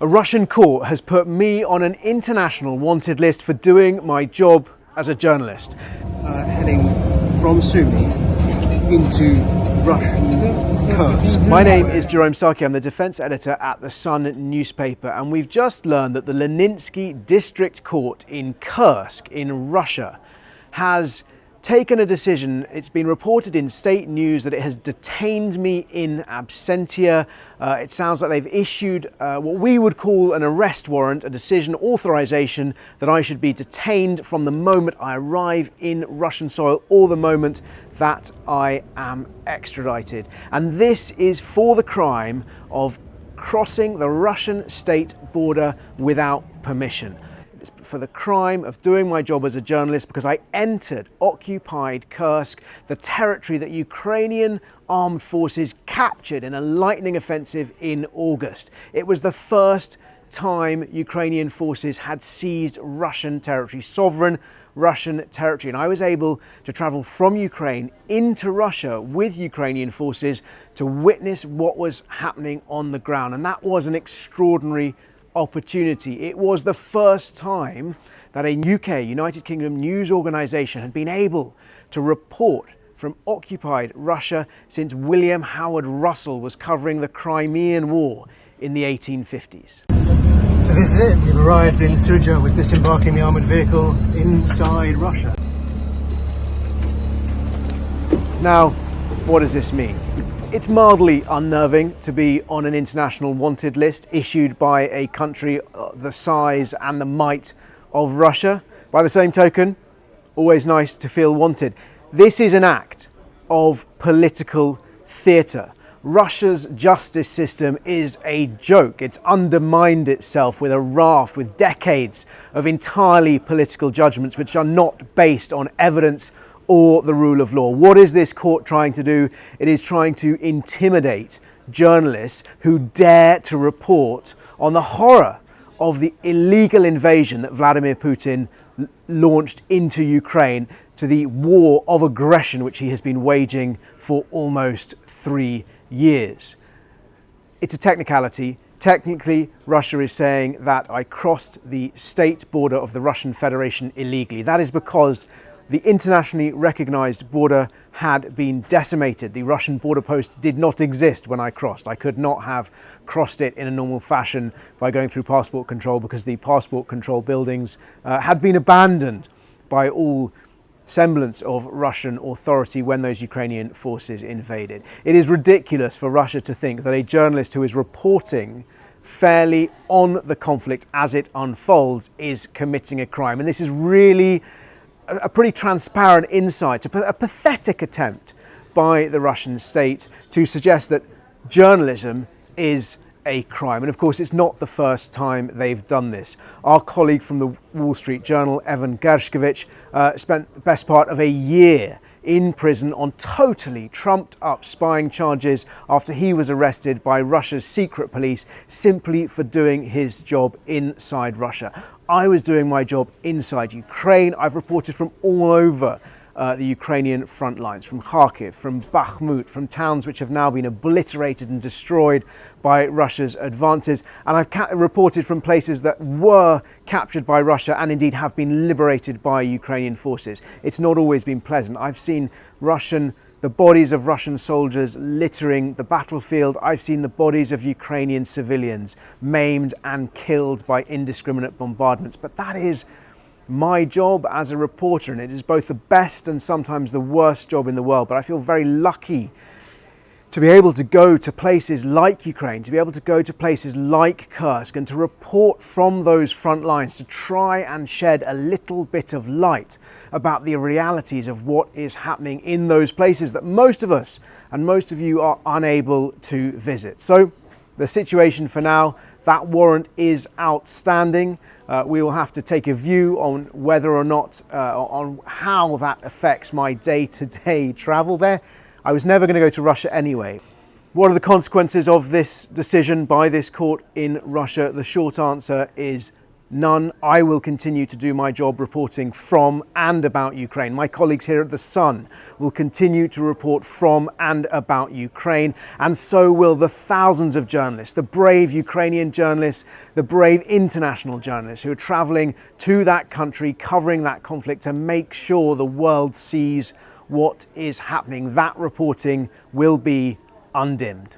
A Russian court has put me on an international wanted list for doing my job as a journalist. Heading from Sumy into Russian Kursk. My name is Jerome Starkey. I'm the defence editor at the Sun newspaper, and we've just learned that the Leninsky District Court in Kursk in Russia has taken a decision. It's been reported in state news that it has detained me in absentia. It sounds like they've issued what we would call an arrest warrant, a decision authorization that I should be detained from the moment I arrive in Russian soil or the moment that I am extradited. And this is for the crime of crossing the Russian state border without permission. For the crime of doing my job as a journalist because I entered occupied Kursk, the territory that Ukrainian armed forces captured in a lightning offensive in August. It was the first time Ukrainian forces had seized Russian territory, sovereign Russian territory, and I was able to travel from Ukraine into Russia with Ukrainian forces to witness what was happening on the ground, and that was an extraordinary opportunity. It was the first time that a UK, United Kingdom news organisation had been able to report from occupied Russia since William Howard Russell was covering the Crimean War in the 1850s. So this is it, you've arrived in Suja with disembarking the armoured vehicle inside Russia. Now, what does this mean? It's mildly unnerving to be on an international wanted list issued by a country the size and the might of Russia. By the same token, always nice to feel wanted. This is an act of political theatre. Russia's justice system is a joke. It's undermined itself with a raft, with decades of entirely political judgments which are not based on evidence or the rule of law. What is this court trying to do? It is trying to intimidate journalists who dare to report on the horror of the illegal invasion that Vladimir Putin launched into Ukraine, to the war of aggression which he has been waging for almost 3 years. It's a technicality. Technically, Russia is saying that I crossed the state border of the Russian Federation illegally. That is because the internationally recognised border had been decimated. The Russian border post did not exist when I crossed. I could not have crossed it in a normal fashion by going through passport control because the passport control buildings had been abandoned by all semblance of Russian authority when those Ukrainian forces invaded. It is ridiculous for Russia to think that a journalist who is reporting fairly on the conflict as it unfolds is committing a crime. And this is really a pretty transparent insight, a pathetic attempt by the Russian state to suggest that journalism is a crime. And of course, it's not the first time they've done this. Our colleague from the Wall Street Journal, Evan Gershkovich, spent the best part of a year in prison on totally trumped up spying charges after he was arrested by Russia's secret police simply for doing his job inside Russia. I was doing my job inside Ukraine. I've reported from all over the Ukrainian front lines, from Kharkiv, from Bakhmut, from towns which have now been obliterated and destroyed by Russia's advances. And I've reported from places that were captured by Russia and indeed have been liberated by Ukrainian forces. It's not always been pleasant. I've seen the bodies of Russian soldiers littering the battlefield. I've seen the bodies of Ukrainian civilians maimed and killed by indiscriminate bombardments. But that is my job as a reporter, and it is both the best and sometimes the worst job in the world. But I feel very lucky to be able to go to places like Ukraine, to be able to go to places like Kursk and to report from those front lines, to try and shed a little bit of light about the realities of what is happening in those places that most of us and most of you are unable to visit. So the situation for now, that warrant is outstanding. We will have to take a view on whether or not, on how that affects my day-to-day travel there. I was never going to go to Russia anyway. What are the consequences of this decision by this court in Russia? The short answer is None. I will continue to do my job reporting from and about Ukraine. My colleagues here at The Sun will continue to report from and about Ukraine, and so will the thousands of journalists, the brave Ukrainian journalists, the brave international journalists who are travelling to that country, covering that conflict to make sure the world sees what is happening. That reporting will be undimmed.